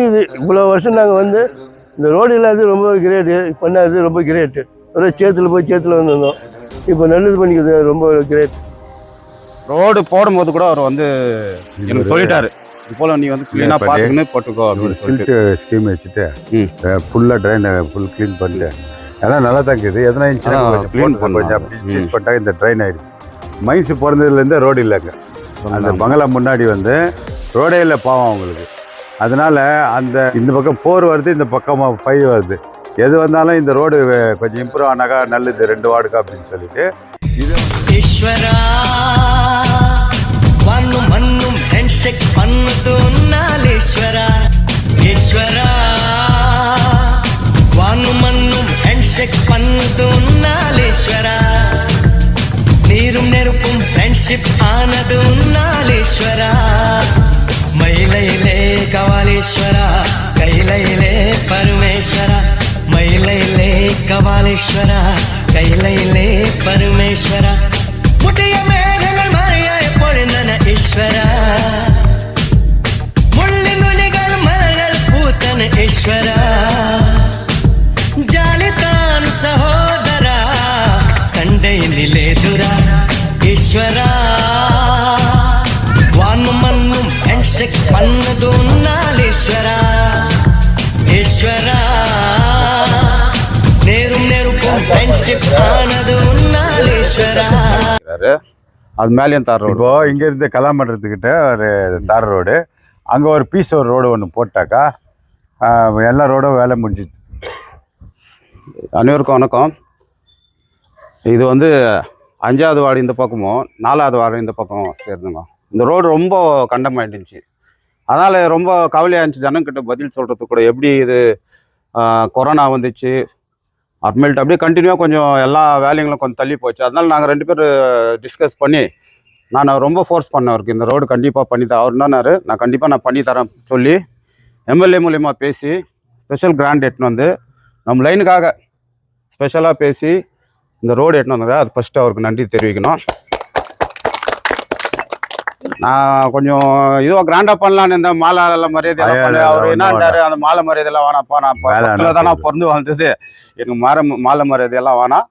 இது இவ்வளோ வருஷம் நாங்கள் வந்து இந்த ரோடு இல்லாதது ரொம்ப கிரேட்டு, பண்ணாதது ரொம்ப கிரேட்டு. ஒரே சேத்துல போய் சேத்துல வந்துருந்தோம். இப்போ நல்லது பண்ணிக்கிறது ரொம்ப கிரேட். ரோடு போடும்போது கூட அவர் வந்து எனக்கு சொல்லிட்டாரு, இது போல நீ வந்து கிளீனா பார்த்துக்கின்னு போட்டுக்கோ அப்படின்னு சில்ட்டு ஸ்கீம் வச்சுட்டு ஃபுல்லாக ட்ரைனை ஃபுல் க்ளீன் பண்ணிட்டு எல்லாம் நல்லா தான் இருக்குது. எதனா கொஞ்சம் அப்படி சூஸ் பண்ணிட்டா இந்த ட்ரைன் ஆகிடுது. மைன்ஸ் பிறந்ததுலேருந்தே ரோடு இல்லைங்க. அந்த பங்களா முன்னாடி வந்து ரோடே இல்லை பாவம் அவங்களுக்கு. அதனால அந்த இந்த பக்கம் 4 வருது, இந்த பக்கமாக 5 வருது. எது வந்தாலும் இந்த ரோடு கொஞ்சம் இம்ப்ரூவ் ஆனாக்கா நல்லது 2 வார்டுக்கு அப்படின்னு சொல்லிட்டு இது ஈஸ்வரா வானும் மண்ணும் ஹேண்ட்ஷேக் பண்ணுது நாளேஸ்வரா. ஈஸ்வரா வானும் மண்ணும் ஹேண்ட்ஷேக் பண்ணுது நாளேஸ்வரா. நீரும் நெருப்பும் ஃப்ரெண்ட்ஷிப் ஆனது நாளேஸ்வரா. மயிலையிலே கவாலேஸ்வரா, கைலையிலே பரமேஸ்வரா. மயிலையிலே கவாலேஸ்வரா, கைலையிலே பரமேஸ்வரா. முட்டிய மேகங்கள் மறையாய் பொழிந்தன ஈஸ்வரா. முள்ளி நுனிகள் மலர்கள் பூத்தன ஈஸ்வரா. ஜாலிதான் சகோதரா, சண்டை நிலேதுரா ஈஸ்வரா. வானும் மண்ணும் ஹேண்ட்ஷேக் பண்ணது நாளேஸ்வரா. ஈஸ்வரா நேரும் நெருப்பும் ஃப்ரெண்ட்ஷிப் ஆனது நாளேஸ்வரா. அது மேலேயும் தார் ரோடு. இப்போ இங்கேருந்து கலாமண்டலத்துக்கிட்ட ஒரு தார் ரோடு, அங்கே ஒரு பீஸ் ஒரு ரோடு ஒன்று போட்டாக்கா எல்லா ரோடும் வேலை முடிஞ்சிச்சு. அனைவருக்கும் வணக்கம். இது வந்து 5வது வார்டு இந்த பக்கமும் 4வது வார்டு இந்த பக்கம் சேருதுங்க. இந்த ரோடு ரொம்ப கண்டமாயிடுச்சு. அதனால் ரொம்ப கவலையாக இருந்துச்சு. ஜனங்கிட்ட பதில் சொல்கிறதுக்கு கூட எப்படி இது கொரோனா வந்துச்சு அப்புறமேல்ட்டு அப்படியே கண்டினியூவாக கொஞ்சம் எல்லா வேலைங்களும் கொஞ்சம் தள்ளி போச்சு. அதனால் நாங்கள் 2 பேர் டிஸ்கஸ் பண்ணி நான் ரொம்ப ஃபோர்ஸ் பண்ணேன் அவருக்கு, இந்த ரோடு கண்டிப்பாக பண்ணித்தரேன். அவர் என்னன்னாரு, நான் கண்டிப்பாக நான் பண்ணித்தரேன் சொல்லி எம்எல்ஏ மூலியமாக பேசி ஸ்பெஷல் கிராண்ட் எட்டுன்னு வந்து நம்ம லைனுக்காக ஸ்பெஷலாக பேசி இந்த ரோடு எட்டுன்னு வந்தாங்க. அது ஃபஸ்ட்டு அவருக்கு நன்றி தெரிவிக்கணும். நான் கொஞ்சம் இதுவாக கிராண்டாக பண்ணலான்னு இந்த மாலை மரியாதை அவர் என்னன்றாரு, அந்த மாலை மரியாதையெல்லாம் வேணாப்பா, நான் பக்கத்தில் தான் நான் பிறந்து வாழ்ந்தது, எனக்கு மாலை மரியாதையெல்லாம் வேணாம்,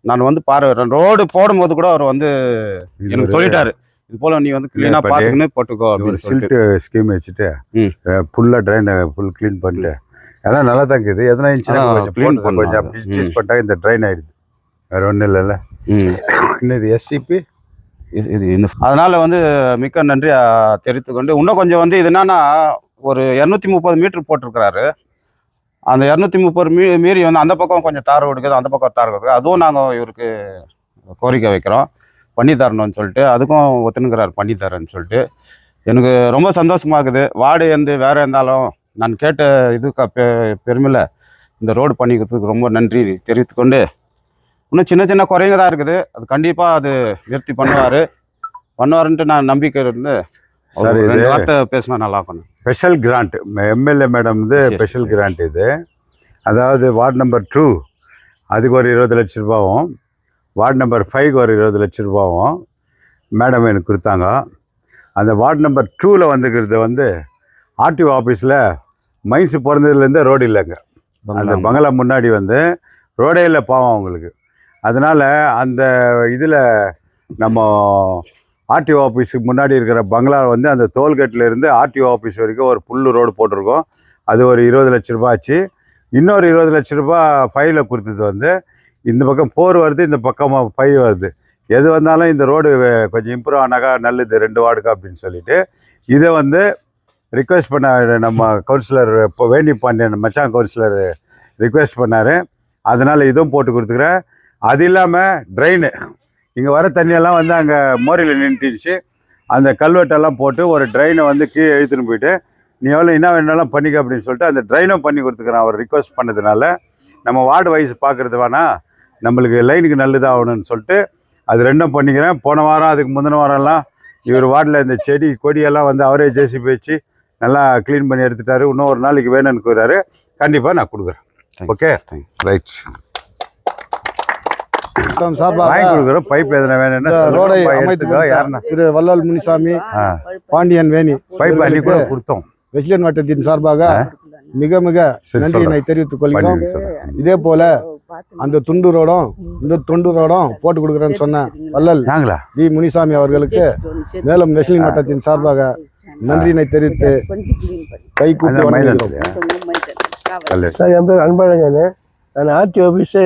நான் வந்து பார்வை ரோடு போடும்போது கூட அவர் வந்து எனக்கு சொல்லிட்டாரு, இது போல நீ வந்து கிளீனா பார்த்துக்கின்னு போட்டுக்கோ அப்படின்னு சில்ட்டு ஸ்கீம் வச்சுட்டு ஃபுல்லாக ட்ரைனை ஃபுல் க்ளீன் பண்ணிட்டு எல்லாம் நல்லா தான் இருக்குது. எதனா கொஞ்சம் அப்படி சூஸ் பண்ணிட்டா இந்த ட்ரைன் ஆகிடுது. வேறு ஒன்றும் இல்லைல்ல. இன்னது எஸ்சிபி இது அதனால் வந்து மிக்க நன்றி தெரிவித்துக்கொண்டு, இன்னும் கொஞ்சம் வந்து இது என்னன்னா ஒரு 230 மீட்டர் போட்டிருக்கிறாரு. அந்த 230 மீறி வந்து அந்த பக்கம் கொஞ்சம் தார் கொடுக்குது, அந்த பக்கம் தார் கொடுக்குது. அதுவும் நாங்கள் இவருக்கு கோரிக்கை வைக்கிறோம், பண்ணி தரணும்னு சொல்லிட்டு. அதுக்கும் ஒத்துணுங்கிறார் பண்ணி தரேன்னு சொல்லிட்டு. எனக்கு ரொம்ப சந்தோஷமாக இருக்குது. வார்டு வந்து வேறு இருந்தாலும் நான் கேட்ட இதுக்கு பெருமையில் இந்த ரோடு பண்ணி கொடுத்ததுக்கு ரொம்ப நன்றி தெரிவித்துக்கொண்டு, இன்னும் சின்ன சின்ன குறைங்க தான் இருக்குது, அது கண்டிப்பாக அது நிறுத்தி பண்ணுவாருன்ட்டு நான் நம்பிக்கை இருந்து சார் 2 வார்த்தை பேசினா நல்லா இருக்கும். ஸ்பெஷல் கிராண்ட் எம்எல்ஏ மேடம் வந்து ஸ்பெஷல் கிராண்ட் இது. அதாவது வார்டு நம்பர் 2 அதுக்கு ஒரு 20 லட்ச ரூபாவும், வார்டு நம்பர் 5க்கு ஒரு 20 லட்ச ரூபாவும் மேடம் எனக்கு கொடுத்தாங்க. அந்த வார்டு நம்பர் 2ல் வந்துக்கிறது வந்து ஆர்டிஓ ஆஃபீஸில் மைன்ஸ் பிறந்ததுலேருந்தே ரோடு இல்லைங்க. அந்த பங்களா முன்னாடி வந்து ரோடே இல்லை பாவம் அவங்களுக்கு. அதனால் அந்த இதில் நம்ம ஆர்டிஓ ஆஃபீஸுக்கு முன்னாடி இருக்கிற பங்களா வந்து அந்த டோல்கேட்லேருந்து ஆர்டிஓ ஆஃபீஸ் வரைக்கும் ஒரு புல் ரோடு போட்டிருக்கோம். அது ஒரு 20 லட்ச ரூபா ஆச்சு. இன்னொரு 20 லட்ச ரூபா 5ல் கொடுத்தது வந்து இந்த பக்கம் 4 வருது, இந்த பக்கமாக 5 வருது. எது வந்தாலும் இந்த ரோடு கொஞ்சம் இம்ப்ரூவ் ஆனாக்கா நல்லது 2 வார்டுக்கு அப்படின்னு சொல்லிட்டு இதை வந்து ரிக்வெஸ்ட் பண்ண நம்ம கவுன்சிலர் இப்போ வேண்டி பாண்டியன் மச்சான் கவுன்சிலர் ரிக்வெஸ்ட் பண்ணார். அதனால் இதுவும் போட்டு கொடுத்துக்கிறேன். அது இல்லாமல் ட்ரெயின் இங்கே வர தண்ணியெல்லாம் வந்து அங்கே மோரியில் நின்றுச்சு. அந்த கல்வெட்டெல்லாம் போட்டு ஒரு ட்ரெயினை வந்து கீழே இழுத்துன்னு போயிட்டு நீ எவ்வளோ என்ன வேணாலும் பண்ணிக்க அப்படின்னு சொல்லிட்டு அந்த ட்ரெயினும் பண்ணி கொடுத்துக்கிறேன். அவர் ரிக்வெஸ்ட் பண்ணதுனால நம்ம வார்டு வைஸ் பார்க்குறது வேணால் நம்மளுக்கு லைனுக்கு நல்லதாகணும்னு சொல்லிட்டு அது 2ம் பண்ணிக்கிறேன். போன வாரம் அதுக்கு முந்தின வாரம்லாம் இவர் வார்டில் இந்த செடி கொடியெல்லாம் வந்து அவரே ஜேசிபி வச்சு நல்லா க்ளீன் பண்ணி எடுத்துட்டாரு. இன்னும் ஒரு நாளைக்கு வேணும்னு கூறாரு. கண்டிப்பாக நான் கொடுக்குறேன். Okay right. வாங்கி கொடுக்குறோம். பைப் எதனா வேணும்னா ரோடை அமைத்துக்கோ. யாருன்னா திரு வல்லால் முனிசாமி, பாண்டியன் வேணி பைப் அள்ளி கூட கொடுத்தோம். வெஸ்லியன் வட்டத்தின் சார்பாக மிக மிக நன்றியினை தெரிவித்துக் கொள்கிறோம். இதே போல அந்த துண்டு ரோடும் இந்த துண்டு ரோடும் போட்டு கொடுக்குறேன்னு சொன்ன வள்ளல் வி முனிசாமி அவர்களுக்கு மேலும் வெஸ்லியன் வட்டத்தின் சார்பாக நன்றியினை தெரிவித்து கை கூப்பி வணங்குகிறோம். சார் என் பேர் அன்பழகன். நான் ஆர்டி ஆஃபீஸு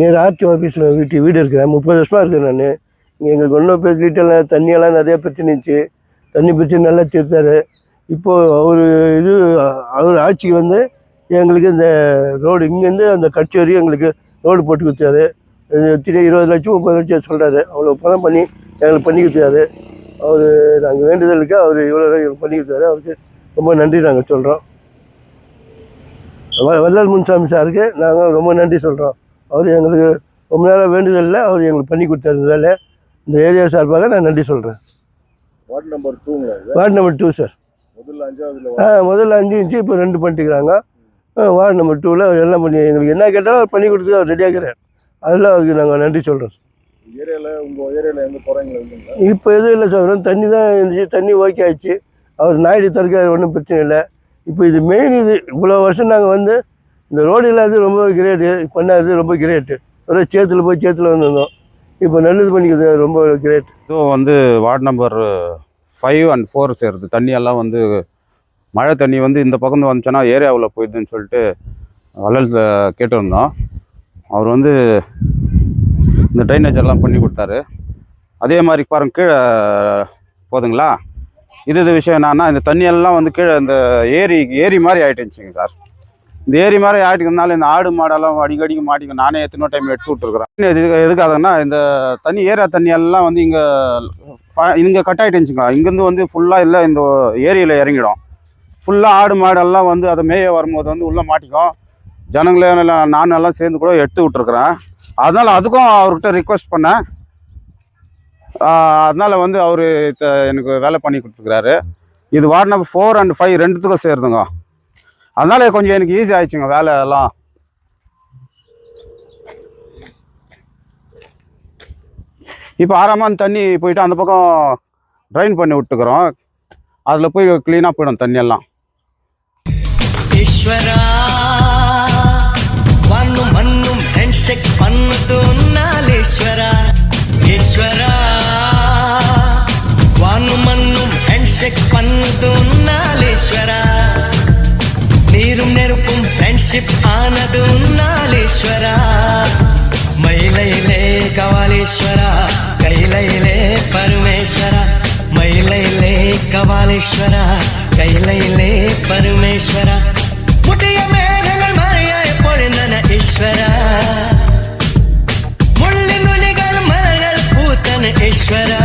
நேர் ஆர்டி ஆஃபீஸில் வீடு இருக்கிறேன். 30 வருஷமாக இருக்கிறேன் நான். இங்கே எங்களுக்கு ஒன்றும் ஃபெசிலிட்டி எல்லாம் தண்ணியெல்லாம் நிறையா பிரச்சனை இருந்துச்சு. தண்ணி பிரச்சனை நல்லா தீர்த்தார். இப்போது அவர் ஆட்சிக்கு வந்து எங்களுக்கு இந்த ரோடு இங்கேருந்து அந்த கட்சி வரையும் எங்களுக்கு ரோடு போட்டு கொடுத்தாரு. 20 லட்சம் 30 லட்சம் சொல்கிறாரு. அவ்வளோ பணம் பண்ணி எங்களுக்கு பண்ணி கொடுத்தாரு. அவர் நாங்கள் வேண்டுதலுக்கு அவர் இவ்வளோ எங்களுக்கு பண்ணி கொடுத்தாரு. அவருக்கு ரொம்ப நன்றி நாங்கள் சொல்கிறோம். வள்ளல் முன்சாமி சாருக்கு நாங்கள் ரொம்ப நன்றி சொல்கிறோம். அவர் எங்களுக்கு ரொம்ப நேரம் வேண்டுதலில் அவர் எங்களுக்கு பண்ணி கொடுத்தாருனால இந்த ஏரியா சார்பாக நான் நன்றி சொல்கிறேன். Ward number 2 sir. முதல்ல 5 இருந்துச்சு, இப்போ 2 பண்ணிட்டுக்கிறாங்க. வார்டு நம்பர் 2ல் அவர் எல்லாம் பண்ணி எங்களுக்கு என்ன கேட்டாலும் அவர் பண்ணி கொடுத்து அவர் ரெடியாகிறார். அதெல்லாம் அவருக்கு நாங்கள் நன்றி சொல்கிறோம். இப்போ எதுவும் இல்லை சார், தண்ணி தான் இருந்துச்சு. தண்ணி ஓகே ஆயிடுச்சு. அவர் நாயுடு தரக்கார், ஒன்றும் பிரச்சனை இல்லை. இப்போ இது மெயின் இது இவ்வளோ வருஷம் நாங்கள் வந்து இந்த ரோடு இல்லாதது ரொம்ப கிரேட்டு, பண்ணாதது ரொம்ப கிரேட்டு. ஒரே சேத்துல போய் சேத்துல வந்திருந்தோம். இப்போ நல்லது பண்ணிக்கிறது ரொம்ப கிரேட். இதுவும் வந்து வார்டு நம்பர் 5 and 4 சேருது. தண்ணியெல்லாம் வந்து மழை தண்ணி வந்து இந்த பக்கம் வந்துச்சுன்னா ஏரியாவில் போயிடுதுன்னு சொல்லிட்டு வள்ளல் கேட்டிருந்தோம். அவர் வந்து இந்த ட்ரைனேஜ் எல்லாம் பண்ணி கொடுத்தாரு. அதே மாதிரி பாருங்க, கீழே போதுங்களா. இது விஷயம் என்னன்னா, இந்த தண்ணியெல்லாம் வந்து கீழே இந்த ஏரி மாதிரி ஆகிட்டுச்சுங்க சார். இந்த ஏரி மாதிரி ஆகிட்டுக்கிறதுனால இந்த ஆடு மாடெல்லாம் அடிக்கடிக்கு மாட்டிக்கும். நானே எத்தனோ டைம் எடுத்து விட்டுருக்குறேன். எதுக்காகன்னா இந்த தண்ணி ஏரியா தண்ணியெல்லாம் வந்து இங்கே கட் ஆகிட்டுச்சுங்க. இங்கேருந்து வந்து ஃபுல்லாக இல்லை இந்த ஏரியில் இறங்கிடும். ஃபுல்லாக ஆடு மாடெல்லாம் வந்து அதை மேய வரும்போது வந்து உள்ளே மாட்டிக்கும். ஜனங்களே நானெல்லாம் சேர்ந்து கூட எடுத்து விட்டுருக்குறேன். அதனால் அதுக்கும் அவர்கிட்ட ரிக்வெஸ்ட் பண்ணேன். அதனால் வந்து அவர் எனக்கு வேலை பண்ணி கொடுத்துருக்குறாரு. இது வார்டு நம்பர் 4 and 5 ரெண்டுத்துக்கும் சேருதுங்க. அதனால கொஞ்சம் எனக்கு ஈஸி ஆயிடுச்சுங்க வேலை எல்லாம். இப்போ ஆறாமல் தண்ணி போயிட்டு அந்த பக்கம் ட்ரைன் பண்ணி விட்டுக்கிறோம். அதில் போய் க்ளீனாக போயிடும் தண்ணியெல்லாம். ஈஸ்வரா வானும் மண்ணும் ஹேண்ட்ஷேக் பண்ணுது நாளேஸ்வரா. ஈஸ்வரா வானும் மண்ணும் ஹேண்ட்ஷேக் பண்ணுது நாளேஸ்வரா. நீரும் நெருப்பும் ஃப்ரெண்ட்ஷிப் ஆனது நாளேஸ்வரா. மயிலையிலே கவாலேஸ்வரா, கைலையிலே பரமேஸ்வரா. மயிலையிலே கவாலேஸ்வரா, கைலையிலே பரமேஸ்வரா. முட்டிய மேகங்கள் மறையாய் பொழிந்தன ஈஸ்வரா. முள்ளின் நுனிகள் மலர்கள் பூத்தன ஈஸ்வரா.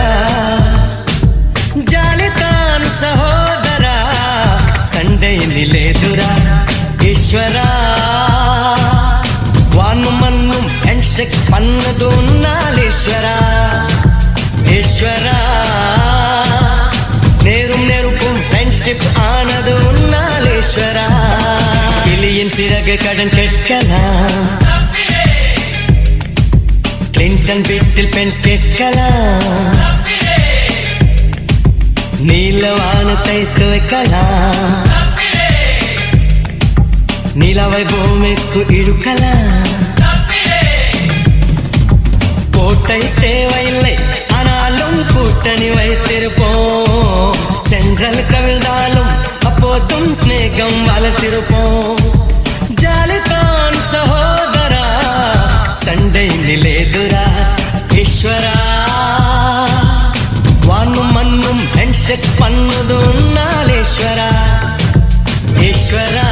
ஜாலிதான் சகோதரா, சண்டையினிலேதுரா ஈஸ்வரா. வானும் மண்ணும் ஹேண்ட்ஷேக் பண்ணது நாளேஸ்வரா. ஈஸ்வரா நேரும் நெருப்பும் ஃப்ரெண்ட்ஷிப் ஆனது நாளேஸ்வரா. கிளியின் சிறகு கடன் கேட்கலாம், கிளின்டன் வீட்டில் பெண் கேட்கலாம். நீல வானத்தை துவைக்கலாம், நிலவை பூமிக்கு இழுக்கலாம். கோட்டை தேவையில்லை, ஆனாலும் கூட்டணி வைத்திருப்போம். செஞ்சல் கவிழ்ந்தாலும் அப்போதும் ஸ்நேகம் வளர்த்திருப்போம். ஜாலிதான் சகோதரா, சண்டை நிலேதுரா ஈஸ்வரா. வானும் மண்ணும் ஹேண்ட்ஷேக் பண்ணுது நாளேஸ்வரா. ஈஸ்வரா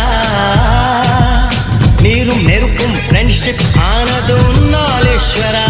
நீரும் நெருப்பும் ஃப்ரெண்ட்ஷிப் ஆனது நாளேஸ்வரா.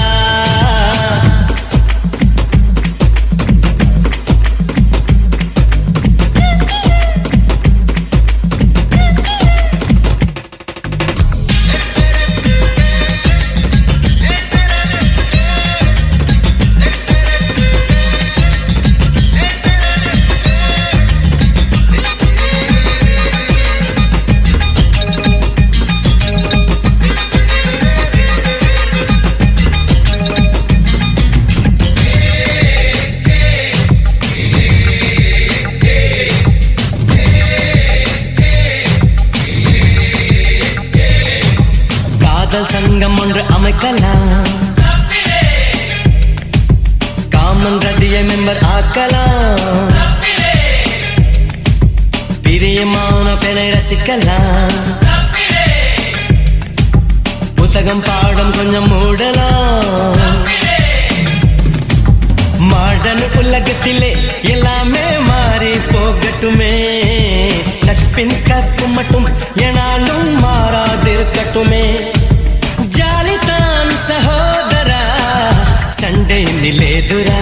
காதல் சங்கம் ஒன்று அமைக்கலாம், காமன் ரதியை மெம்பர் ஆக்கலாம், பிரியமான பெண்ணை ரசிக்கலாம், புத்தகம் பாடம் கொஞ்சம் மூடலாம். மாடர்ன் உலகத்திலே எல்லாமே மாறி போகட்டுமே, நட்பின் கற்பு மட்டும் எனாலும் மாறாதிருக்கட்டுமே. ஜாலிதான் சகோதரா, சண்டை நிலேதுரா.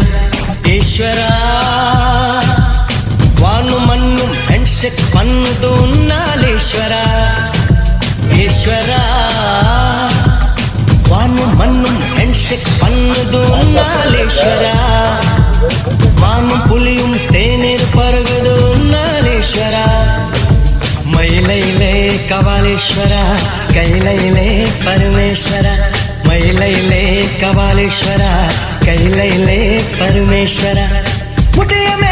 ஈஸ்வரா வானு மண்ணும் ஹேண்ட்ஷேக் பண்ணது உன்னாலேஸ்வரா. ஈஸ்வரா வானு மண்ணும் ஹேண்ட்ஷேக் பண்ணது உன்னாலேஸ்வரா. வானும் புலியும் தேநீர் பருகுது உன்னாலேஸ்வரா. மயிலையிலே கபாலீஸ்வரா, கைலையிலே பரமேஸ்வரா. மயிலையிலே கபாலீஸ்வரா, கைலையிலே பரமேஸ்வரா. முட்டையமே